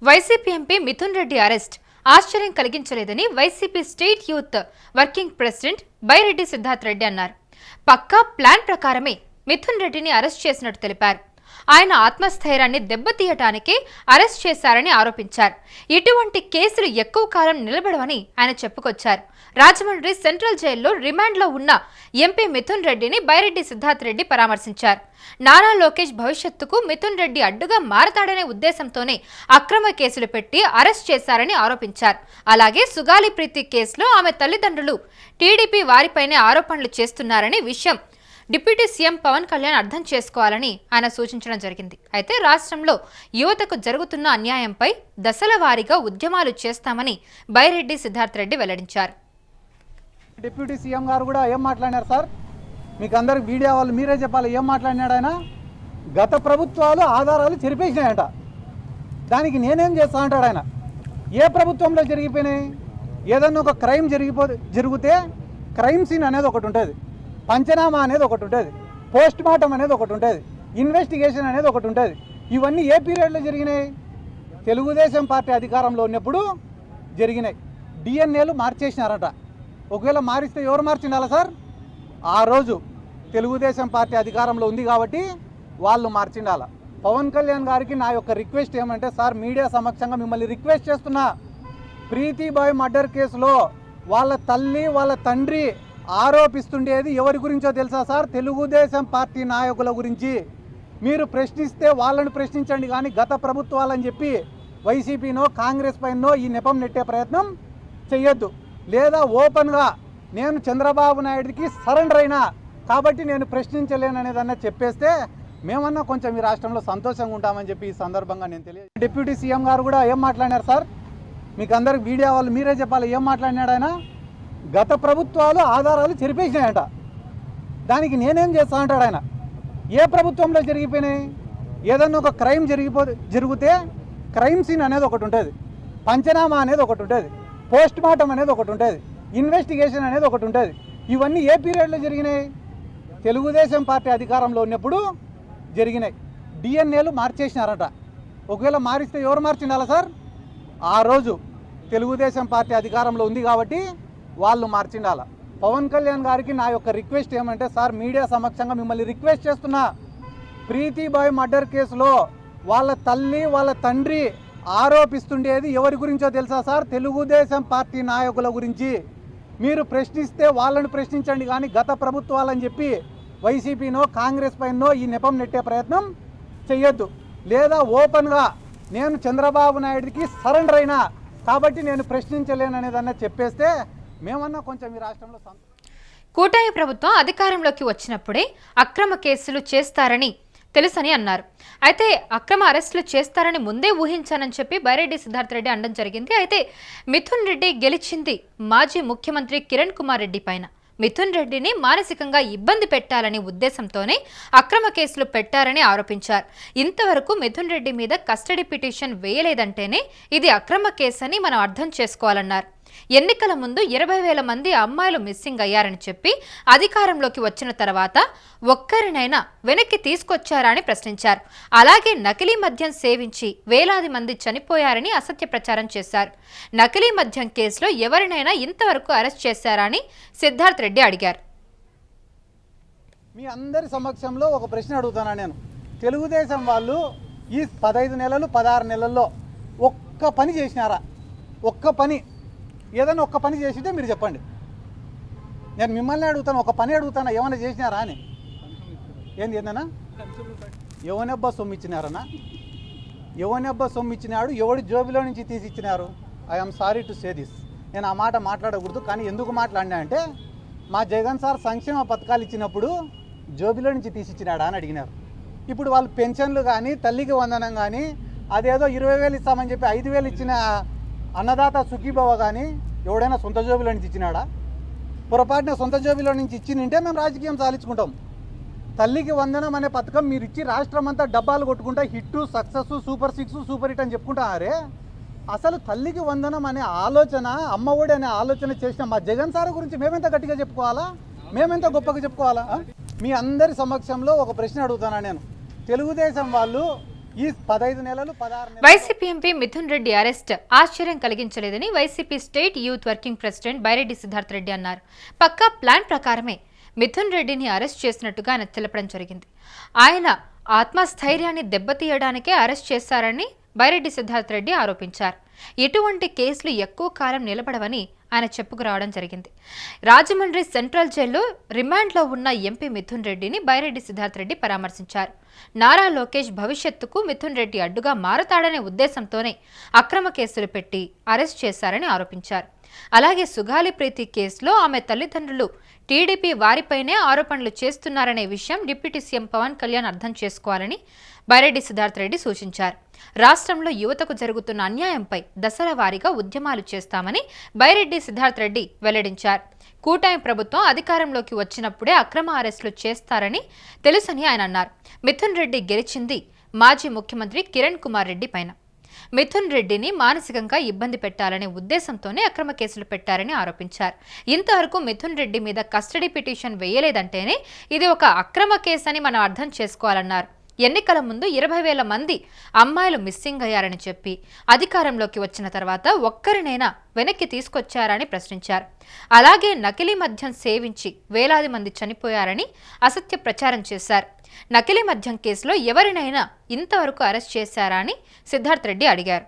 YCP MP Mithun Reddy arrest ఆశ్చర్యం కలిగించలేదని YCP state youth working president Byreddy Siddharth Reddy అన్నారు. పక్కా ప్లాన్ ప్రకారమే మిథున్ రెడ్డిని అరెస్ట్ చేసినట్టు తెలిపారు. ఆయన ఆత్మస్థైర్యాన్ని దెబ్బతీయటానికి అరెస్ట్ చేశారని ఆరోపించారు. ఇటువంటి కేసులు ఎక్కువ కాలం నిలబడవని ఆయన చెప్పుకొచ్చారు. రాజమండ్రి సెంట్రల్ జైల్లో రిమాండ్లో ఉన్న ఎంపీ మిథున్ రెడ్డిని బైరెడ్డి సిద్ధార్థ్ రెడ్డి పరామర్శించారు. నారా లోకేష్ భవిష్యత్తుకు మిథున్ రెడ్డి అడ్డుగా మారతాడనే ఉద్దేశంతోనే అక్రమ కేసులు పెట్టి అరెస్ట్ చేశారని ఆరోపించారు. అలాగే సుగాలి ప్రీతి కేసులో ఆమె తల్లిదండ్రులు టీడీపీ వారిపైనే ఆరోపణలు చేస్తున్నారని విషయం డిప్యూటీ సీఎం పవన్ కళ్యాణ్ అర్థం చేసుకోవాలని ఆయన సూచించడం జరిగింది. అయితే రాష్ట్రంలో యువతకు జరుగుతున్న అన్యాయంపై దశల వారీగా ఉద్యమాలు చేస్తామని బైరెడ్డి సిద్ధార్థ్ రెడ్డి వెల్లడించారు. డిప్యూటీ సీఎం గారు కూడా ఏం మాట్లాడారు సార్? మీకు అందరికి మీడియా వాళ్ళు మీరే చెప్పాలి ఏం మాట్లాడినాడు ఆయన. గత ప్రభుత్వాలు ఆధారాలు చెరిపేసినాయంట, దానికి నేనేం చేస్తా అంటాడు ఆయన. ఏ ప్రభుత్వంలో జరిగిపోయినాయి? ఏదన్నా ఒక క్రైమ్ జరిగితే క్రైమ్ సీన్ అనేది ఒకటి ఉంటుంది, పంచనామా అనేది ఒకటి ఉంటుంది, పోస్ట్ మార్టం అనేది ఒకటి ఉంటుంది, ఇన్వెస్టిగేషన్ అనేది ఒకటి ఉంటుంది. ఇవన్నీ ఏ పీరియడ్లో జరిగినాయి? తెలుగుదేశం పార్టీ అధికారంలో ఉన్నప్పుడు జరిగినాయి. డిఎన్ఏలు మార్చేసినారట. ఒకవేళ మారిస్తే ఎవరు మార్చిండాలా సార్? ఆ రోజు తెలుగుదేశం పార్టీ అధికారంలో ఉంది కాబట్టి వాళ్ళు మార్చిండాల. పవన్ కళ్యాణ్ గారికి నా యొక్క రిక్వెస్ట్ ఏమంటే, సార్ మీడియా సమక్షంగా మిమ్మల్ని రిక్వెస్ట్ చేస్తున్నా, ప్రీతిబాయ్ మర్డర్ కేసులో వాళ్ళ తల్లి వాళ్ళ తండ్రి ఆరోపిస్తుండేది ఎవరి గురించో తెలుసా సార్? తెలుగుదేశం పార్టీ నాయకుల గురించి. మీరు ప్రశ్నిస్తే వాళ్ళని ప్రశ్నించండి, కానీ గత ప్రభుత్వాలని చెప్పి వైసీపీనో కాంగ్రెస్ పైనో ఈ నెపం నెట్టే ప్రయత్నం చెయ్యొద్దు. లేదా ఓపెన్గా నేను చంద్రబాబు నాయుడికి సరెండర్ అయినా కాబట్టి నేను ప్రశ్నించలేననేదన్నా చెప్పేస్తే మేమన్నా కొంచెం ఈ రాష్ట్రంలో సంతోషంగా ఉంటామని చెప్పి ఈ సందర్భంగా నేను తెలియదు. డిప్యూటీ సీఎం గారు కూడా ఏం మాట్లాడినారు సార్? మీకు అందరికి మీడియా వాళ్ళు మీరే చెప్పాలి ఏం మాట్లాడినాడు ఆయన. గత ప్రభుత్వాలు ఆధారాలు చెరిపేసినాయంట, దానికి నేనేం చేస్తా అంటాడు ఆయన. ఏ ప్రభుత్వంలో జరిగిపోయినాయి? ఏదన్నా ఒక క్రైమ్ జరిగితే క్రైమ్ సీన్ అనేది ఒకటి ఉంటుంది, పంచనామా అనేది ఒకటి ఉంటుంది, పోస్ట్ మార్టం అనేది ఒకటి ఉంటుంది, ఇన్వెస్టిగేషన్ అనేది ఒకటి ఉంటుంది. ఇవన్నీ ఏ పీరియడ్లో జరిగినాయి? తెలుగుదేశం పార్టీ అధికారంలో ఉన్నప్పుడు జరిగినాయి. డిఎన్ఏలు మార్చేసినారట. ఒకవేళ మారిస్తే ఎవరు మార్చిండాలా సార్? ఆ రోజు తెలుగుదేశం పార్టీ అధికారంలో ఉంది కాబట్టి వాళ్ళు మార్చిండాల. పవన్ కళ్యాణ్ గారికి నా యొక్క రిక్వెస్ట్ ఏమంటే, సార్ మీడియా సమక్షంగా మిమ్మల్ని రిక్వెస్ట్ చేస్తున్నా, ప్రీతిబాయ్ మర్డర్ కేసులో వాళ్ళ తల్లి వాళ్ళ తండ్రి ఆరోపిస్తుండేది ఎవరి గురించో తెలుసా సార్? తెలుగుదేశం పార్టీ నాయకుల గురించి. మీరు ప్రశ్నిస్తే వాళ్ళని ప్రశ్నించండి, కానీ గత ప్రభుత్వాలని చెప్పి వైసీపీనో కాంగ్రెస్ పైనో ఈ నెపం నెట్టే ప్రయత్నం చెయ్యొద్దు. లేదా ఓపెన్గా నేను చంద్రబాబు నాయుడికి సరెండర్ అయినా కాబట్టి నేను ప్రశ్నించలేననేదన్నా చెప్పేస్తే మేమన్నా కొంచెం ఈ రాష్ట్రంలో. కూటమి ప్రభుత్వం అధికారంలోకి వచ్చినప్పుడే అక్రమ కేసులు చేస్తారని తెలుసని అన్నారు. అయితే అక్రమ అరెస్టులు చేస్తారని ముందే ఊహించానని చెప్పి బైరెడ్డి సిద్ధార్థ్ రెడ్డి అనడం జరిగింది. అయితే మిథున్ రెడ్డి గెలిచింది మాజీ ముఖ్యమంత్రి కిరణ్ కుమార్ రెడ్డి పైన. మిథున్ రెడ్డిని మానసికంగా ఇబ్బంది పెట్టాలని ఉద్దేశంతోనే అక్రమ కేసులు పెట్టారని ఆరోపించారు. ఇంతవరకు మిథున్ రెడ్డి మీద కస్టడీ పిటిషన్ వేయలేదంటేనే ఇది అక్రమ కేసని మనం అర్థం చేసుకోవాలన్నారు. ఎన్నికల ముందు 20,000 మంది అమ్మాయిలు మిస్సింగ్ అయ్యారని చెప్పి అధికారంలోకి వచ్చిన తర్వాత ఒక్కరినైనా వెనక్కి తీసుకొచ్చారా అని ప్రశ్నించారు. అలాగే నకిలీ మద్యం సేవించి వేలాది మంది చనిపోయారని అసత్య ప్రచారం చేశారు. నకిలీ మద్యం కేసులో ఎవరినైనా ఇంతవరకు అరెస్ట్ చేశారా అని సిద్ధార్థ్ రెడ్డి అడిగారు. మీ అందరి సమక్షంలో ఒక ప్రశ్న అడుగుతాను నేను. తెలుగుదేశం వాళ్ళు ఈ 15 నెలలు 16 నెలల్లో ఒక్క పని చేసినారా? ఒక్క పని, ఏదైనా ఒక్క పని చేసింటే మీరు చెప్పండి. నేను మిమ్మల్ని అడుగుతాను, ఒక పని అడుగుతాను, ఏమైనా చేసినారా అని. ఏంది ఏందన్నా? ఎవనెబ్బా సొమ్ము ఇచ్చినారన్నా? ఎవనెబ్బా సొమ్ము ఇచ్చినాడు? ఎవడి జోబిలో నుంచి తీసి ఇచ్చినారు? I'm sorry to say this. నేను ఆ మాట మాట్లాడకూడదు, కానీ ఎందుకు మాట్లాడినా అంటే మా జగన్ సార్ సంక్షేమ పథకాలు ఇచ్చినప్పుడు జోబిలో నుంచి తీసి ఇచ్చినాడా అని అడిగినారు. ఇప్పుడు వాళ్ళు పెన్షన్లు కానీ తల్లికి వందనం కానీ అదేదో 20,000 ఇస్తామని చెప్పి 5,000 ఇచ్చిన అన్నదాత సుఖీభవ కానీ ఎవడైనా సొంత జోబిలో నుంచి ఇచ్చినాడా? పొరపాటున సొంత జోబిలో నుంచి ఇచ్చినింటే మేము రాజకీయం సాధించుకుంటాం. తల్లికి వందనం అనే పథకం మీరు ఇచ్చి రాష్ట్రం అంతా డబ్బాలు కొట్టుకుంటా hit, success, super 6, super hit అని చెప్పుకుంటారే. అసలు తల్లికి వందనం అనే ఆలోచన, అమ్మఒడి అనే ఆలోచన చేసిన మా జగన్ సార్ గురించి మేమెంత గట్టిగా చెప్పుకోవాలా? మేమెంత గొప్పగా చెప్పుకోవాలా? మీ అందరి సమక్షంలో ఒక ప్రశ్న అడుగుతాను నేను. తెలుగుదేశం వాళ్ళు ఈ 15 నెలలు 16 నెలలు YCP MP Mithun Reddy arrest ఆశ్చర్యం కలిగించలేదని YCP state youth working president Byreddy Siddharth Reddy అన్నారు. పక్కా ప్లాన్ ప్రకారమే మిథున్ రెడ్డిని అరెస్ట్ చేసినట్టుగా ఆయన తెలపడం జరిగింది. ఆయన ఆత్మస్థైర్యాన్ని దెబ్బతీయడానికే అరెస్ట్ చేశారని బైరెడ్డి సిద్ధార్థ్ రెడ్డి ఆరోపించారు. ఎటువంటి కేసులు ఎక్కువ కాలం నిలబడవని ఆయన చెప్పుకురావడం జరిగింది. రాజమండ్రి సెంట్రల్ జైల్లో రిమాండ్లో ఉన్న ఎంపీ మిథున్ రెడ్డిని బైరెడ్డి సిద్ధార్థ్ రెడ్డి పరామర్శించారు. నారా లోకేష్ భవిష్యత్తుకు మిథున్ రెడ్డి అడ్డుగా మారతాడనే ఉద్దేశంతోనే అక్రమ కేసులు పెట్టి అరెస్ట్ చేశారని ఆరోపించారు. అలాగే సుగాలి ప్రీతి కేసులో ఆమె తల్లిదండ్రులు టీడీపీ వారిపైనే ఆరోపణలు చేస్తున్నారనే విషయం డిప్యూటీ సీఎం పవన్ కళ్యాణ్ అర్థం చేసుకోవాలని బైరెడ్డి సిద్ధార్థ్ రెడ్డి సూచించారు. రాష్ట్రంలో యువతకు జరుగుతున్న అన్యాయంపై దశల వారీగా ఉద్యమాలు చేస్తామని బైరెడ్డి సిద్ధార్థ్ రెడ్డి వెల్లడించారు. కూటమి ప్రభుత్వం అధికారంలోకి వచ్చినప్పుడే అక్రమ అరెస్టులు చేస్తారని తెలుసని ఆయన అన్నారు. మిథున్ రెడ్డి గెలిచింది మాజీ ముఖ్యమంత్రి కిరణ్ కుమార్ రెడ్డి పైన. మిథున్ రెడ్డిని మానసికంగా ఇబ్బంది పెట్టాలనే ఉద్దేశంతోనే అక్రమ కేసులు పెట్టారని ఆరోపించారు. ఇంతవరకు మిథున్ రెడ్డి మీద కస్టడీ పిటిషన్ వేయలేదంటేనే ఇది ఒక అక్రమ కేసు అని మనం అర్థం చేసుకోవాలన్నారు. ఎన్నికల ముందు 20,000 మంది అమ్మాయిలు మిస్సింగ్ అయ్యారని చెప్పి అధికారంలోకి వచ్చిన తర్వాత ఒక్కరినైనా వెనక్కి తీసుకొచ్చారని ప్రశ్నించారు. అలాగే నకిలీ మద్యం సేవించి వేలాది మంది చనిపోయారని అసత్య ప్రచారం చేశారు. నకిలీ మద్యం కేసులో ఎవరినైనా ఇంతవరకు అరెస్ట్ చేశారా అని సిద్ధార్థ్ రెడ్డి అడిగారు.